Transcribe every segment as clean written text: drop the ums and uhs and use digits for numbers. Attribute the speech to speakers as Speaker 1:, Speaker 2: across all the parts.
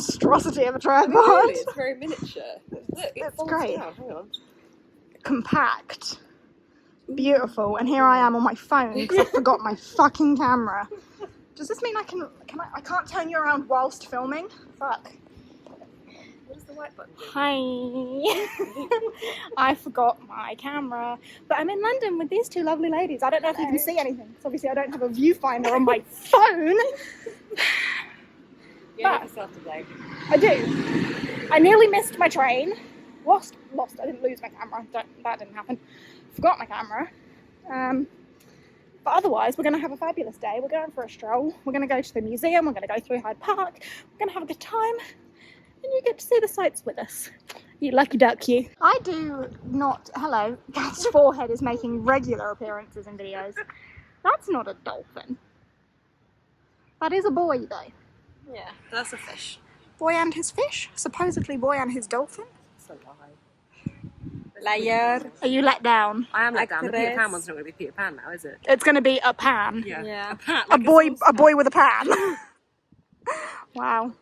Speaker 1: monstrosity of a tripod.
Speaker 2: Really, it's very miniature. Look,
Speaker 1: It's
Speaker 2: folds
Speaker 1: great.
Speaker 2: down. Hang on.
Speaker 1: Compact. Beautiful. And here I am on my phone because I forgot my fucking camera. Does this mean I can't turn you around whilst filming? Fuck.
Speaker 2: What does the white button do?
Speaker 1: Hi. I forgot my camera. But I'm in London with these two lovely ladies. I don't know if you can see anything. So obviously I don't have a viewfinder on my phone.
Speaker 2: You have yourself to blame.
Speaker 1: I do. I nearly missed my train. Lost. I didn't lose my camera. That didn't happen. Forgot my camera. But otherwise, we're going to have a fabulous day. We're going for a stroll. We're going to go to the museum. We're going to go through Hyde Park. We're going to have a good time. And you get to see the sights with us. You lucky duck, you. I do not... Hello. Kath's forehead is making regular appearances in videos. That's not a dolphin. That is a boy, though.
Speaker 2: Yeah, that's a fish.
Speaker 1: Boy and his fish? Supposedly boy and his dolphin?
Speaker 2: It's a lie. Liar.
Speaker 1: Are you let down?
Speaker 2: I am let down. The Peter Pan one's not going to be Peter Pan now, is it?
Speaker 1: It's going to be a pan.
Speaker 2: Yeah.
Speaker 1: A pan. Like a boy with a pan. Wow.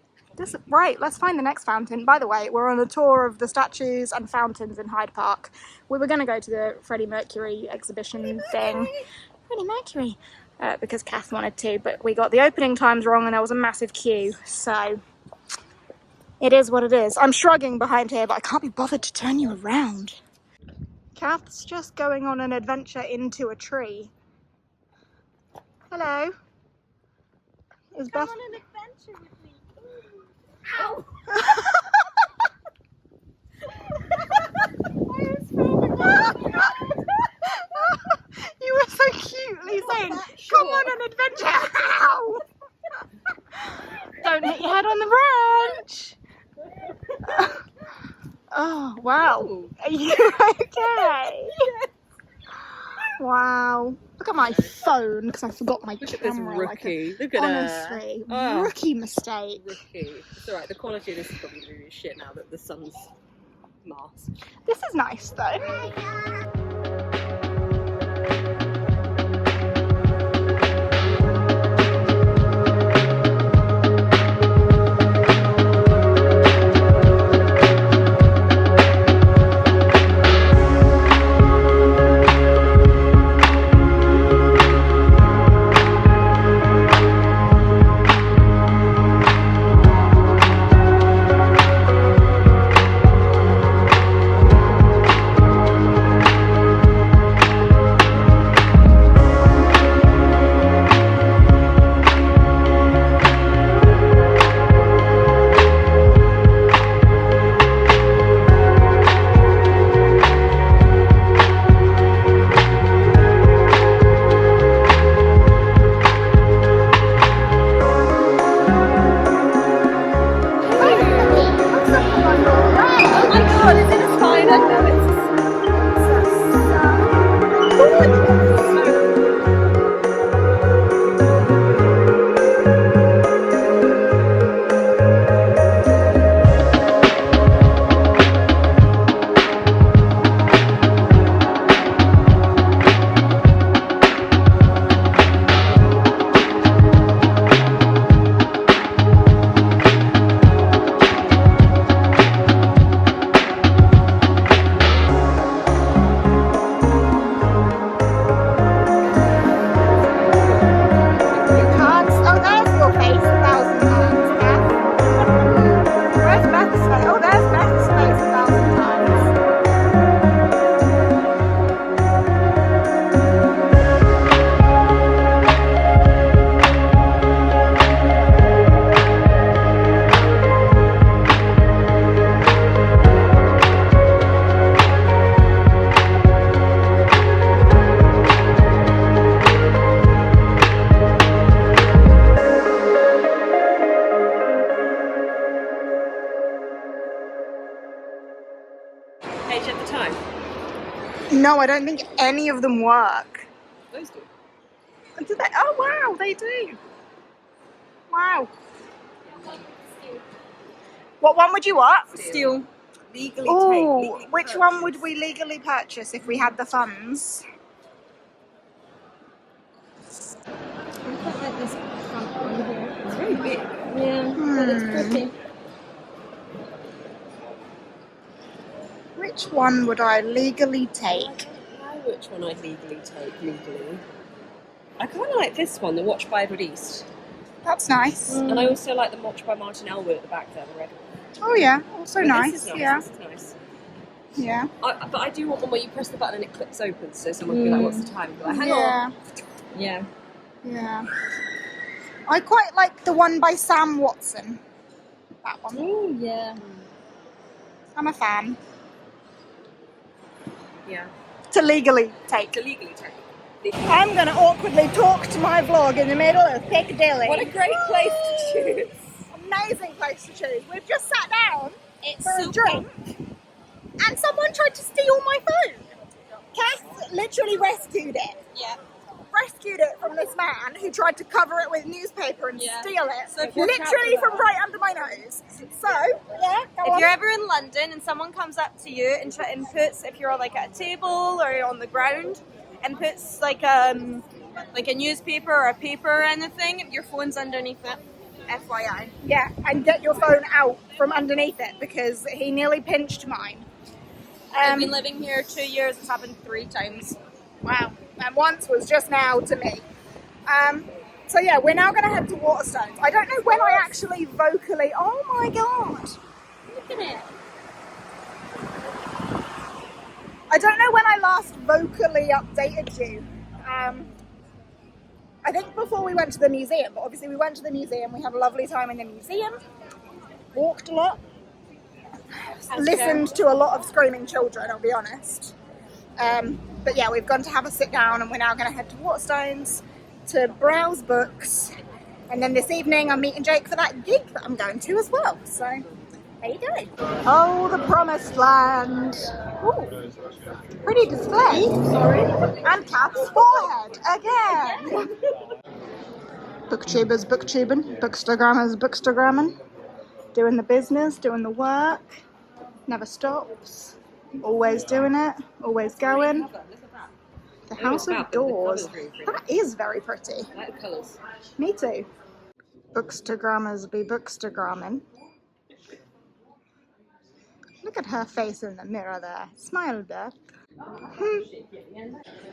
Speaker 1: Right, let's find the next fountain. By the way, we're on a tour of the statues and fountains in Hyde Park. We were going to go to the Freddie Mercury exhibition thing. Freddie Mercury. Because Kath wanted to, but we got the opening times wrong and there was a massive queue. So, it is what it is. I'm shrugging behind here, but I can't be bothered to turn you around. Kath's just going on an adventure into a tree. Hello. Is Beth...
Speaker 3: Come on an adventure with me.
Speaker 1: Ow! You were so cutely saying, come on an adventure. Ow! Don't hit your head on the branch. Oh, wow. Are you okay? Wow. Look at my phone because I forgot my camera.
Speaker 2: Look at this rookie. Look at
Speaker 1: honestly,
Speaker 2: her.
Speaker 1: Rookie mistake.
Speaker 2: Rookie. It's alright, the quality of this is probably really shit now that the sun's masked.
Speaker 1: This is nice though.
Speaker 2: Age at the time?
Speaker 1: No, I don't think any of them work.
Speaker 2: Those do.
Speaker 1: Do they? Oh wow, they do. Wow. What one would you want?
Speaker 2: Still legally
Speaker 1: Oh,
Speaker 2: take.
Speaker 1: which one would we legally purchase if we had the funds?
Speaker 3: I quite like this front one here.
Speaker 2: It's very big.
Speaker 3: Yeah, but it's pretty.
Speaker 1: Which one would I legally take?
Speaker 2: I don't know which one I'd legally take, legally. I kind of like this one, the Watch by Edward East.
Speaker 1: That's nice.
Speaker 2: And I also like the Watch by Martin Elwood at the back there, the red one.
Speaker 1: Oh yeah, also
Speaker 2: But
Speaker 1: nice.
Speaker 2: This is nice,
Speaker 1: Yeah.
Speaker 2: this is nice.
Speaker 1: Yeah.
Speaker 2: But I do want one where you press the button and it clicks open, so someone can be like, what's the time? Be like, hang on. Yeah.
Speaker 1: Yeah. I quite like the one by Sam Watson. That one.
Speaker 2: Oh, yeah.
Speaker 1: I'm a fan.
Speaker 2: Yeah.
Speaker 1: To legally take.
Speaker 2: To legally take.
Speaker 1: I'm going to awkwardly talk to my vlog in the middle of Piccadilly.
Speaker 2: What a great place to choose.
Speaker 1: Amazing place to choose. We've just sat down
Speaker 2: It's
Speaker 1: for a
Speaker 2: super
Speaker 1: drink and someone tried to steal my phone. Cass literally rescued it.
Speaker 2: Yeah.
Speaker 1: Rescued it from this man who tried to cover it with newspaper and steal it.
Speaker 2: So
Speaker 1: literally from right under my nose. So, yeah,
Speaker 3: If you're ever in London and someone comes up to you and puts, if you're like at a table or on the ground, and puts like a newspaper or a paper or anything, your phone's underneath it. FYI.
Speaker 1: Yeah, and get your phone out from underneath it because he nearly pinched mine.
Speaker 3: I've been living here 2 years. It's happened 3 times.
Speaker 1: Wow. And once was just now to me. So yeah, we're now going to head to Waterstones. I don't know when I actually vocally... Oh my god.
Speaker 3: Look at it.
Speaker 1: I don't know when I last vocally updated you. I think before we went to the museum, but obviously we went to the museum. We had a lovely time in the museum. Walked a lot. Listened to a lot of screaming children, I'll be honest. But yeah, we've gone to have a sit down and we're now going to head to Waterstones to browse books. And then this evening I'm meeting Jake for that gig that I'm going to as well. So there you go. Oh, the promised land. Ooh, pretty display. Sorry. And Kath's forehead again. Booktubers booktubing, bookstagrammers bookstagramming. Doing the business, doing the work. Never stops. Always doing it, always going. The House of Doors. That is very pretty.
Speaker 2: I like the colours.
Speaker 1: Me too. Bookstagrammers be bookstagramming. Look at her face in the mirror there. Smile, Beth.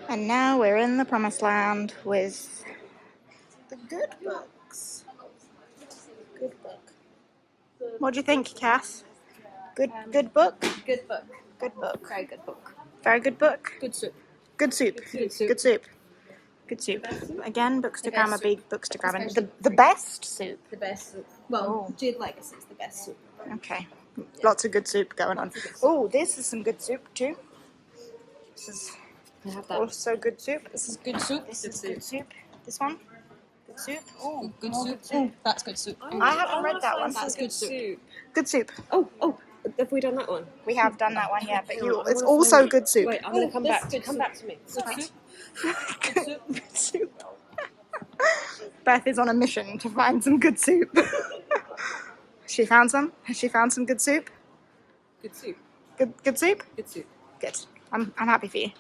Speaker 1: And now we're in the promised land with the good books. Good book. What do you think, Cass? Good book?
Speaker 3: Good book.
Speaker 1: Good book.
Speaker 3: Very good book.
Speaker 1: Very good book.
Speaker 2: Good soup.
Speaker 1: Good soup.
Speaker 2: Good soup.
Speaker 1: Good soup. Good soup. Again, bookstagrammer, big bookstagrammer. The best soup.
Speaker 2: The best soup. Well, Jade Legacy is the best soup.
Speaker 1: Okay. Lots of good soup going on. Oh, this is some good soup too. This is
Speaker 2: I have that.
Speaker 1: also good soup.
Speaker 2: This is good soup.
Speaker 1: This is good soup. This one. Good soup. Oh,
Speaker 2: Good
Speaker 1: more
Speaker 2: soup.
Speaker 1: good soup.
Speaker 2: That's good soup.
Speaker 1: I haven't read that one.
Speaker 2: That's good soup.
Speaker 1: Good soup.
Speaker 2: Oh, have we done that one?
Speaker 1: We have done that one, yeah, but
Speaker 2: Hang on, I
Speaker 1: it's
Speaker 2: wanna
Speaker 1: also
Speaker 2: find-
Speaker 1: good soup.
Speaker 2: Wait, I'm going to come back.
Speaker 3: good
Speaker 2: Come
Speaker 3: soup.
Speaker 2: back to me. Good soup.
Speaker 1: Good soup. Beth is on a mission to find some good soup. She found some? Has she found some good soup?
Speaker 2: Good soup.
Speaker 1: Good soup?
Speaker 2: Good soup.
Speaker 1: Good. I'm happy for you.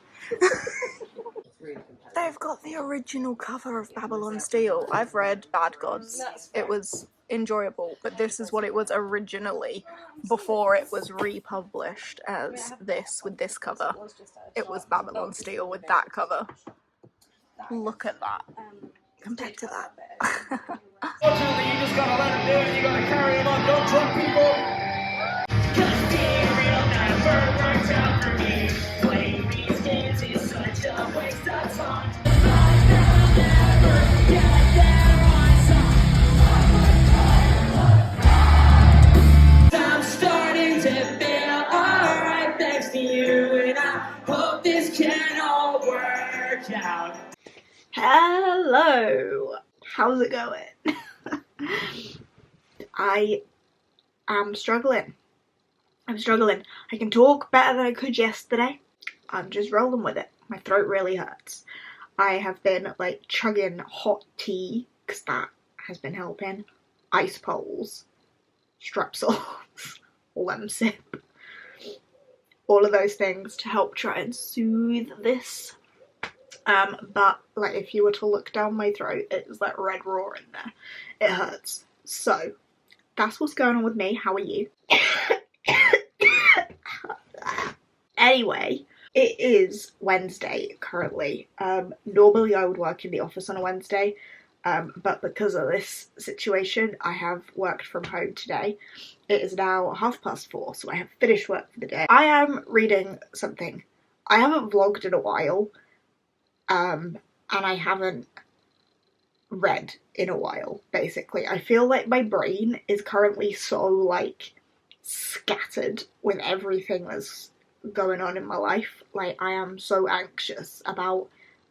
Speaker 1: They've got the original cover of Babylon Steel. I've read Bad Gods. It was enjoyable, but this is what it was originally before it was republished as this with this cover. It was Babylon Steel with that cover. Look at that. Compared to that.
Speaker 4: Unfortunately, you just gotta let him do it. You gotta carry him on. Don't trust people. I'm starting to feel alright thanks to you, and I hope this can all work out.
Speaker 1: Hello. How's it going? I am struggling. I can talk better than I could yesterday. I'm just rolling with it. My throat really hurts. I have been like chugging hot tea because that has been helping. Ice poles, strepsils, Lemsip, all of those things to help try and soothe this. But like if you were to look down my throat, it's like red raw in there. It hurts. So that's what's going on with me. How are you? Anyway, it is Wednesday currently. Normally I would work in the office on a Wednesday, but because of this situation, I have worked from home today. It is now 4:30, so I have finished work for the day. I am reading something. I haven't vlogged in a while, and I haven't read in a while, basically. I feel like my brain is currently so, like, scattered with everything that's going on in my life. Like, I am so anxious about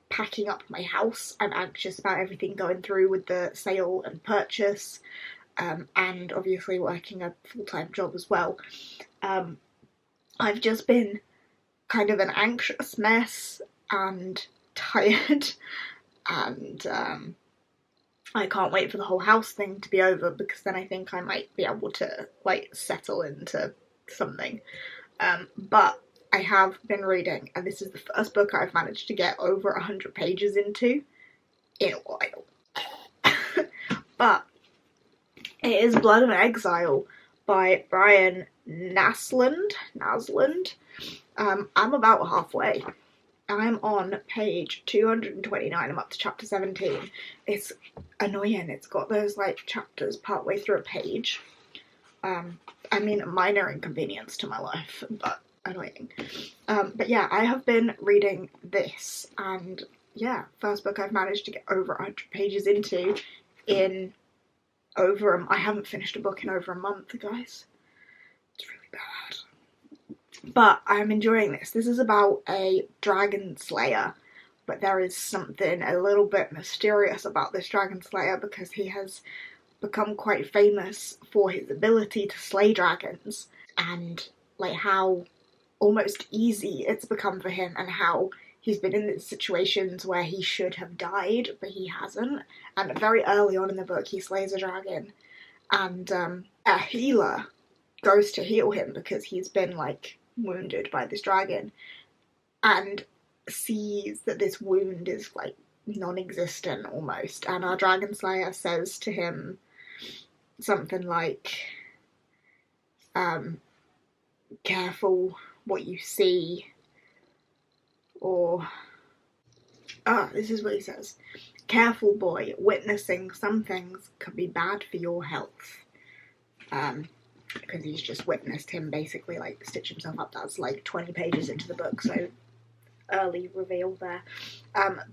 Speaker 1: packing up my house. I'm anxious about everything going through with the sale and purchase, and obviously working a full-time job as well. I've just been kind of an anxious mess and tired, and I can't wait for the whole house thing to be over, because then I think I might be able to, like, settle into something. But I have been reading, and this is the first book I've managed to get over 100 pages into in a while. But it is Blood of Exile by Brian Naslund. I'm about halfway. I'm on page 229, I'm up to chapter 17. It's annoying, it's got those, like, chapters partway through a page. I mean, a minor inconvenience to my life, but annoying. But yeah, I have been reading this, and yeah, first book I've managed to get over 100 pages into in over I haven't finished a book in over a month, guys. It's really bad. But I'm enjoying this. This is about a dragon slayer, but there is something a little bit mysterious about this dragon slayer, because he has become quite famous for his ability to slay dragons, and like how almost easy it's become for him, and how he's been in situations where he should have died but he hasn't. And very early on in the book he slays a dragon, and a healer goes to heal him because he's been, like, wounded by this dragon, and sees that this wound is, like, non-existent almost, and our dragon slayer says to him something like, careful what you see, or this is what he says: careful boy, witnessing some things could be bad for your health. Because he's just witnessed him basically, like, stitch himself up. That's like 20 pages into the book, so early reveal there.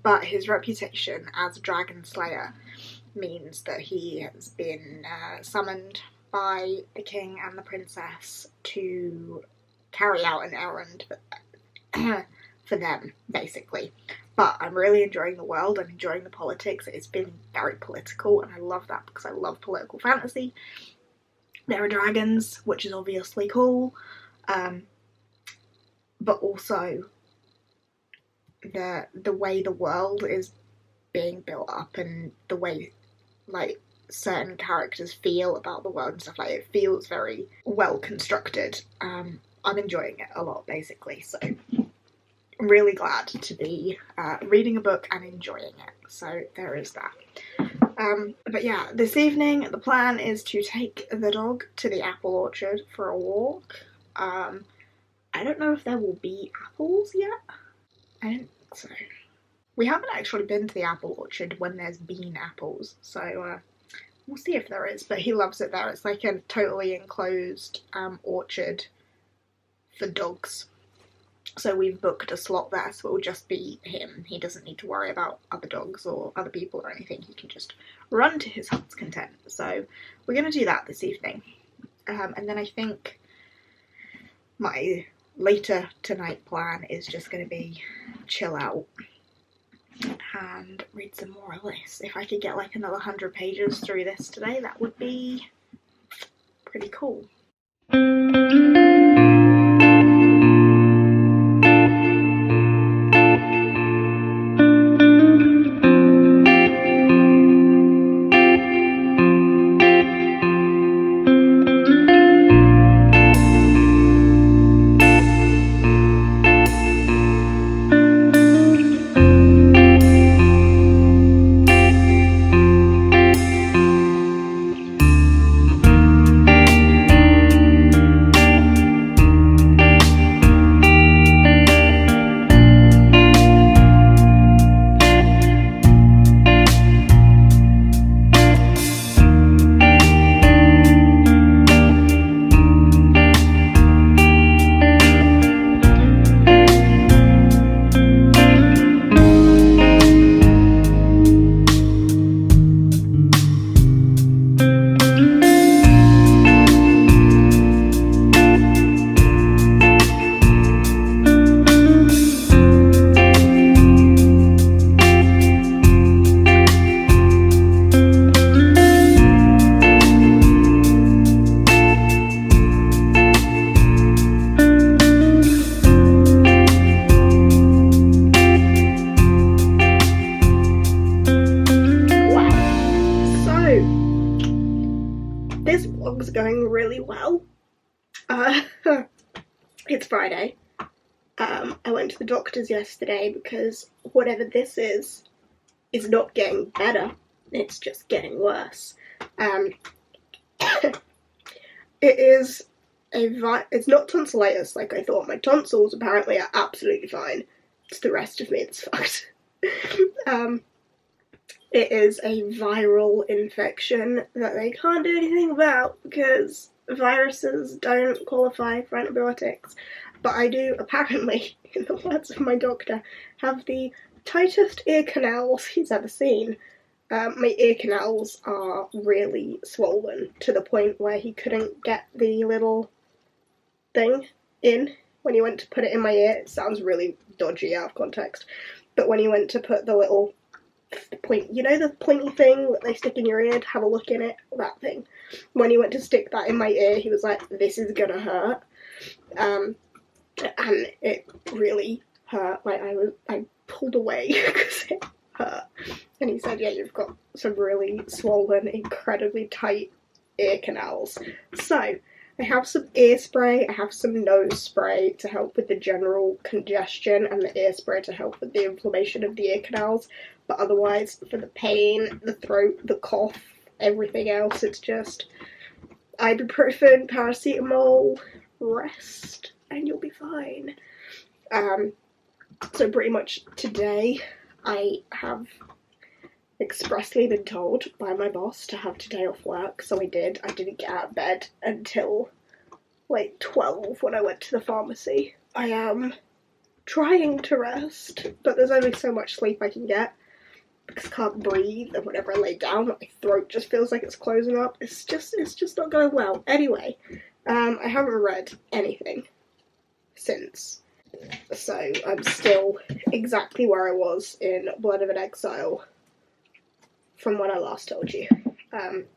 Speaker 1: But his reputation as a dragon slayer means that he has been summoned by the king and the princess to carry out an errand for them, basically. But I'm really enjoying the world, I'm enjoying the politics. It's been very political, and I love that because I love political fantasy. There are dragons, which is obviously cool, but also the way the world is being built up, and the way, like, certain characters feel about the world and stuff, like, it feels very well constructed. I'm enjoying it a lot, basically, so I'm really glad to be reading a book and enjoying it, so there is that. But yeah, this evening the plan is to take the dog to the apple orchard for a walk. I don't know if there will be apples yet. I don't think so. We haven't actually been to the apple orchard when there's been apples, so we'll see if there is, but he loves it there. It's like a totally enclosed orchard for dogs. So we've booked a slot there, so it will just be him. He doesn't need to worry about other dogs or other people or anything. He can just run to his heart's content. So we're going to do that this evening. And then I think my later tonight plan is just going to be chill out and read some more of this. If I could get like another 100 pages through this today, that would be pretty cool. It's Friday. I went to the doctor's yesterday because whatever this is not getting better. It's just getting worse. It's not tonsillitis like I thought. My tonsils apparently are absolutely fine. It's the rest of me that's fucked. It is a viral infection that they can't do anything about because viruses don't qualify for antibiotics. But I do, apparently, in the words of my doctor, have the tightest ear canals he's ever seen. My ear canals are really swollen to the point where he couldn't get the little thing in when he went to put it in my ear. It sounds really dodgy out of context, but when he went to put the little point, you know, the pointy thing that they stick in your ear to have a look in it, that thing, when he went to stick that in my ear, he was like, this is gonna hurt. And it really hurt. Like, I pulled away because it hurt. And he said, yeah, you've got some really swollen, incredibly tight ear canals. So I have some ear spray, I have some nose spray to help with the general congestion, and the ear spray to help with the inflammation of the ear canals. But otherwise, for the pain, the throat, the cough, everything else, it's just ibuprofen, paracetamol, rest, and you'll be fine. So pretty much today, I have expressly been told by my boss to have today off work, so I did. I didn't get out of bed until like 12 when I went to the pharmacy. I am trying to rest, but there's only so much sleep I can get because I can't breathe, and whenever I lay down, my throat just feels like it's closing up. It's just not going well. Anyway, I haven't read anything since, so I'm still exactly where I was in Blood of an Exile from when I last told you. And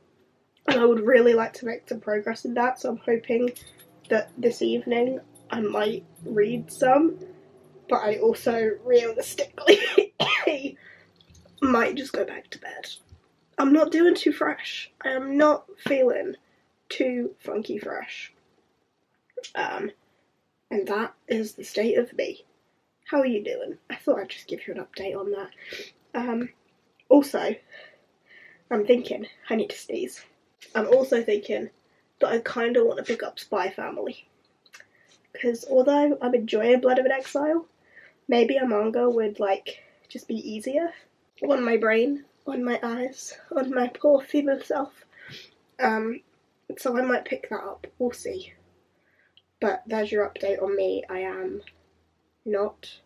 Speaker 1: I would really like to make some progress in that, so I'm hoping that this evening I might read some, but I also realistically might just go back to bed. I'm not doing too fresh. I am not feeling too funky fresh. And that is the state of me. How are you doing? I thought I'd just give you an update on that. Also, I'm thinking I need to sneeze. I'm also thinking that I kind of want to pick up Spy Family. Because although I'm enjoying Blood of an Exile, maybe a manga would, like, just be easier on my brain, on my eyes, on my poor feeble self. So I might pick that up. We'll see. But there's your update on me. I am not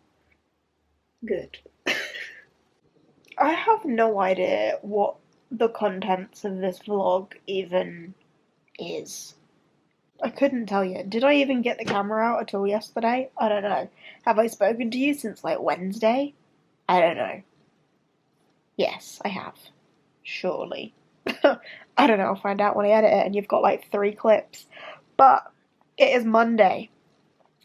Speaker 1: good. I have no idea what the contents of this vlog even is. I couldn't tell you. Did I even get the camera out at all yesterday? I don't know. Have I spoken to you since, like, Wednesday? I don't know. Yes, I have. Surely. I don't know, I'll find out when I edit it, and you've got, like, 3 clips. But it is Monday.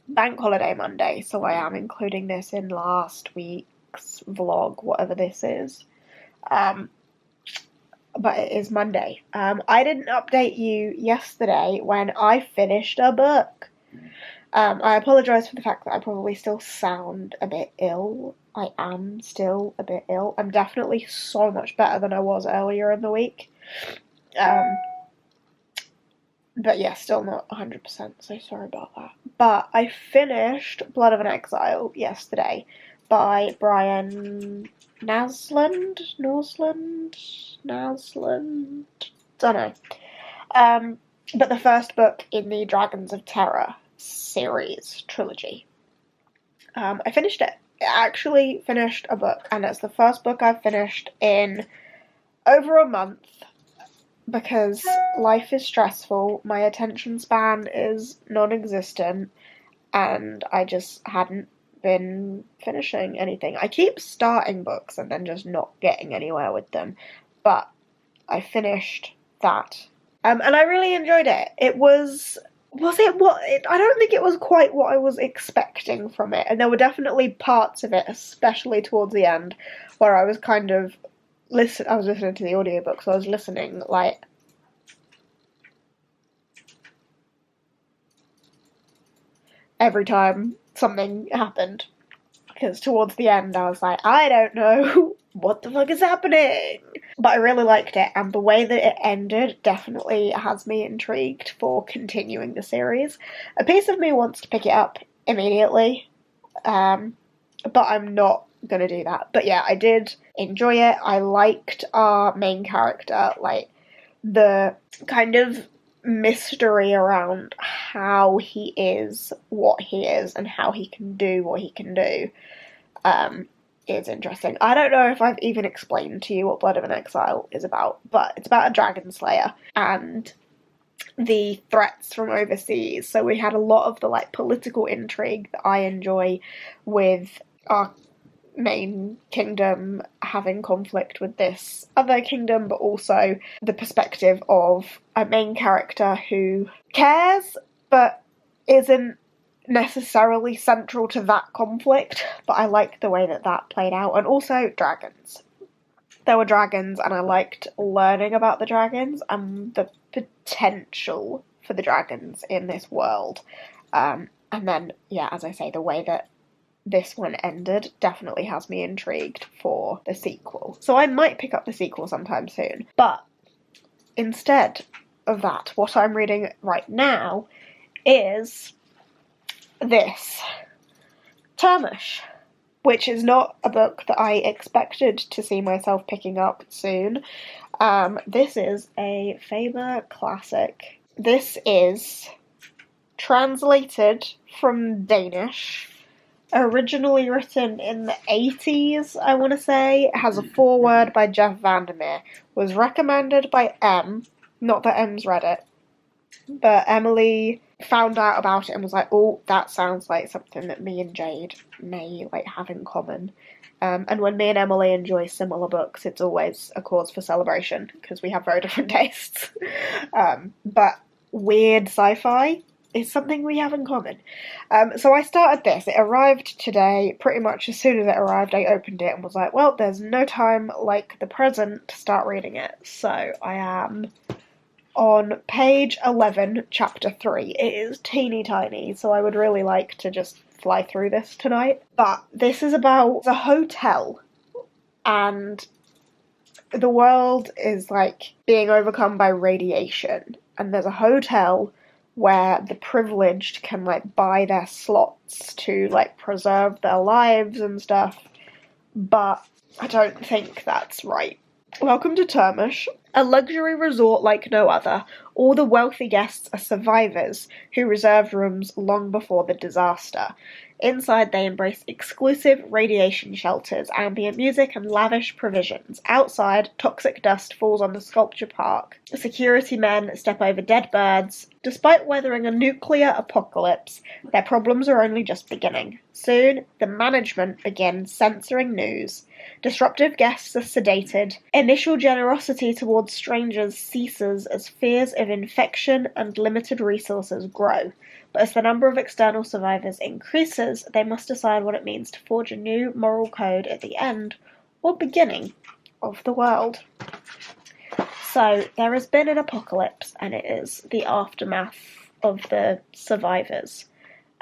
Speaker 1: Bank holiday Monday, so I am including this in last week's vlog, whatever this is. But it is Monday. I didn't update you yesterday when I finished a book. I apologise for the fact that I probably still sound a bit ill. I am still a bit ill. I'm definitely so much better than I was earlier in the week. But yeah, still not 100%, so sorry about that. But I finished Blood of an Exile yesterday by Brian Naslund? Don't know. But the first book in the Dragons of Terror series trilogy. I finished it. I actually finished a book, and it's the first book I've finished in over a month because life is stressful, my attention span is non-existent, and I just hadn't been finishing anything. I keep starting books and then just not getting anywhere with them, but I finished that. And I really enjoyed it. I don't think it was quite what I was expecting from it, and there were definitely parts of it, especially towards the end, where I was kind of I was listening to the audiobook, so I was listening, like, every time something happened. Because towards the end I was like, I don't know what the fuck is happening. But I really liked it, and the way that it ended definitely has me intrigued for continuing the series. A piece of me wants to pick it up immediately, but I'm not going to do that. But yeah, I did enjoy it. I liked our main character, like, the kind of mystery around how he is what he is and how he can do what he can do is interesting. I don't know if I've even explained to you what Blood of an Exile is about, but it's about a dragon slayer and the threats from overseas. So we had a lot of the like political intrigue that I enjoy with our main kingdom having conflict with this other kingdom, but also the perspective of a main character who cares but isn't necessarily central to that conflict. But I liked the way that that played out, and also dragons. There were dragons, and I liked learning about the dragons and the potential for the dragons in this world. And then, yeah, as I say, the way that this one ended definitely has me intrigued for the sequel. So I might pick up the sequel sometime soon. But instead of that, what I'm reading right now is this, Termush, which is not a book that I expected to see myself picking up soon. This is a Faber classic. This is translated from Danish, originally written in the 80s, I want to say. It has a foreword by Jeff Vandermeer. Was recommended by Em, not that Em's read it, but Emily found out about it and was like, oh, that sounds like something that me and Jade may like have in common. And when me and Emily enjoy similar books, it's always a cause for celebration, because we have very different tastes. But weird sci-fi is something we have in common. So I started this. It arrived today. Pretty much as soon as it arrived, I opened it and was like, well, there's no time like the present to start reading it. So I am on page 11, chapter 3. It is teeny tiny, so I would really like to just fly through this tonight. But this is about a hotel, and the world is like being overcome by radiation, and there's a hotel where the privileged can like buy their slots to like preserve their lives and stuff, but I don't think that's right. Welcome to Termush, a luxury resort like no other. All the wealthy guests are survivors who reserved rooms long before the disaster. Inside, they embrace exclusive radiation shelters, ambient music, and lavish provisions. Outside, toxic dust falls on the sculpture park. Security men step over dead birds. Despite weathering a nuclear apocalypse, their problems are only just beginning. Soon, the management begins censoring news. Disruptive guests are sedated. Initial generosity towards strangers ceases as fears of infection and limited resources grow. But as the number of external survivors increases, they must decide what it means to forge a new moral code at the end or beginning of the world. So there has been an apocalypse, and it is the aftermath of the survivors.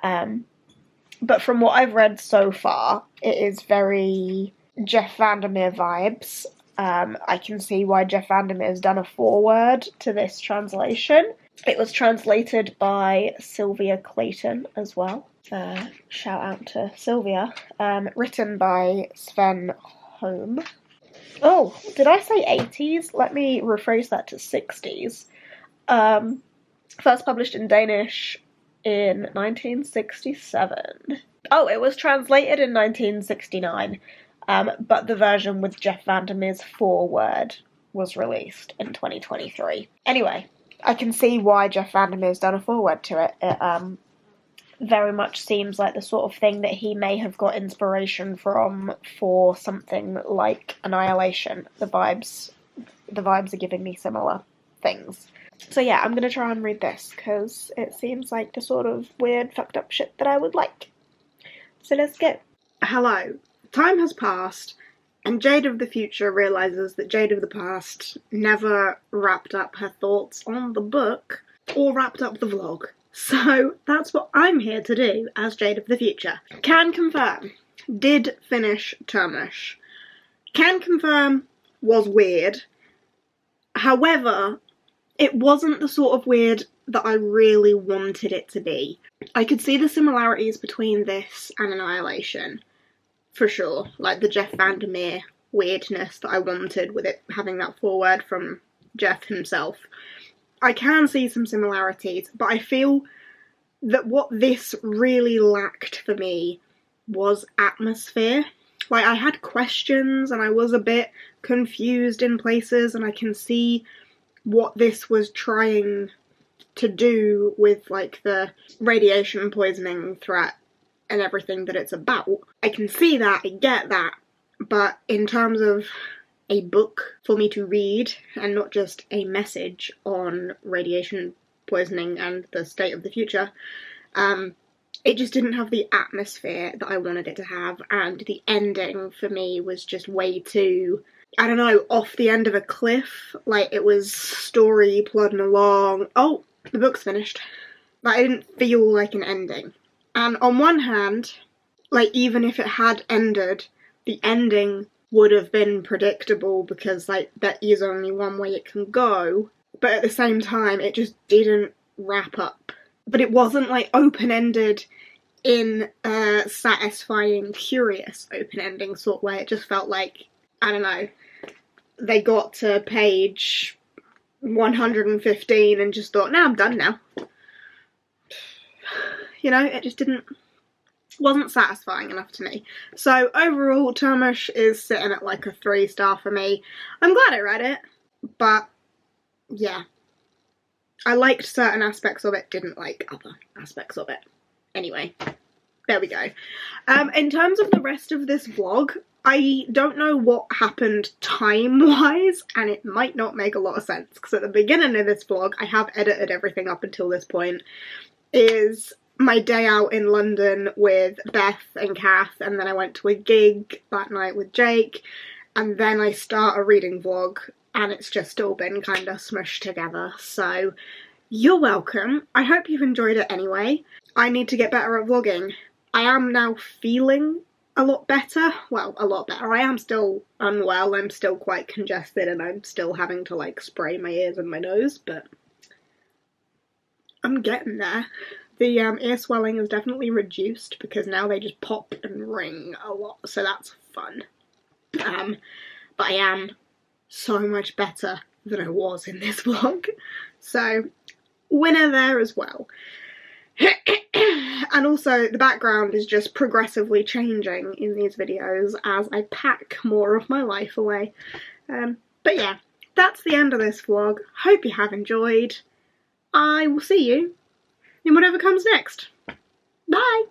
Speaker 1: But from what I've read so far, it is very Jeff Vandermeer vibes. I can see why Jeff Vandermeer has done a foreword to this translation. It was translated by Sylvia Clayton as well. Shout out to Sylvia. Written by Sven Holm. Oh, did I say 80s? Let me rephrase that to 60s. First published in Danish in 1967. Oh, it was translated in 1969. But the version with Jeff Vandermeer's foreword was released in 2023. Anyway, I can see why Jeff Vandermeer's done a foreword to it. It very much seems like the sort of thing that he may have got inspiration from for something like Annihilation. The vibes are giving me similar things. So yeah, I'm going to try and read this, because it seems like the sort of weird, fucked up shit that I would like. So let's go. Hello. Time has passed, and Jade of the future realises that Jade of the past never wrapped up her thoughts on the book, or wrapped up the vlog. So that's what I'm here to do as Jade of the future. Can confirm, did finish Termish. Can confirm, was weird. However, it wasn't the sort of weird that I really wanted it to be. I could see the similarities between this and Annihilation, for sure. Like the Jeff Vandermeer weirdness that I wanted with it having that foreword from Jeff himself. I can see some similarities, but I feel that what this really lacked for me was atmosphere. Like, I had questions and I was a bit confused in places, and I can see what this was trying to do with, like, the radiation poisoning threat and everything that it's about. I can see that, I get that, but in terms of a book for me to read and not just a message on radiation poisoning and the state of the future, it just didn't have the atmosphere that I wanted it to have, and the ending for me was just way too, I don't know, off the end of a cliff. Like, it was story plodding along. Oh, the book's finished. Like, it didn't feel like an ending. And on one hand, like, even if it had ended, the ending would have been predictable because, like, there is only one way it can go, but at the same time, it just didn't wrap up. But it wasn't, like, open-ended in a satisfying, curious open-ending sort of way. It just felt like, I don't know, they got to page 115 and just thought, nah, I'm done now. You know, it just wasn't satisfying enough to me. So overall, Termish is sitting at like a 3-star for me. I'm glad I read it, but yeah. I liked certain aspects of it, didn't like other aspects of it. Anyway, there we go. In terms of the rest of this vlog, I don't know what happened time-wise, and it might not make a lot of sense, because at the beginning of this vlog, I have edited everything up until this point, is my day out in London with Beth and Kath, and then I went to a gig that night with Jake, and then I start a reading vlog, and it's just all been kind of smushed together. So you're welcome. I hope you've enjoyed it anyway. I need to get better at vlogging. I am now feeling a lot better. Well, a lot better. I am still unwell. I'm still quite congested, and I'm still having to like spray my ears and my nose, but I'm getting there. The ear swelling is definitely reduced because now they just pop and ring a lot, so that's fun. But I am so much better than I was in this vlog, so winner there as well. And also the background is just progressively changing in these videos as I pack more of my life away. But yeah, that's the end of this vlog. Hope you have enjoyed. I will see you in whatever comes next. Bye!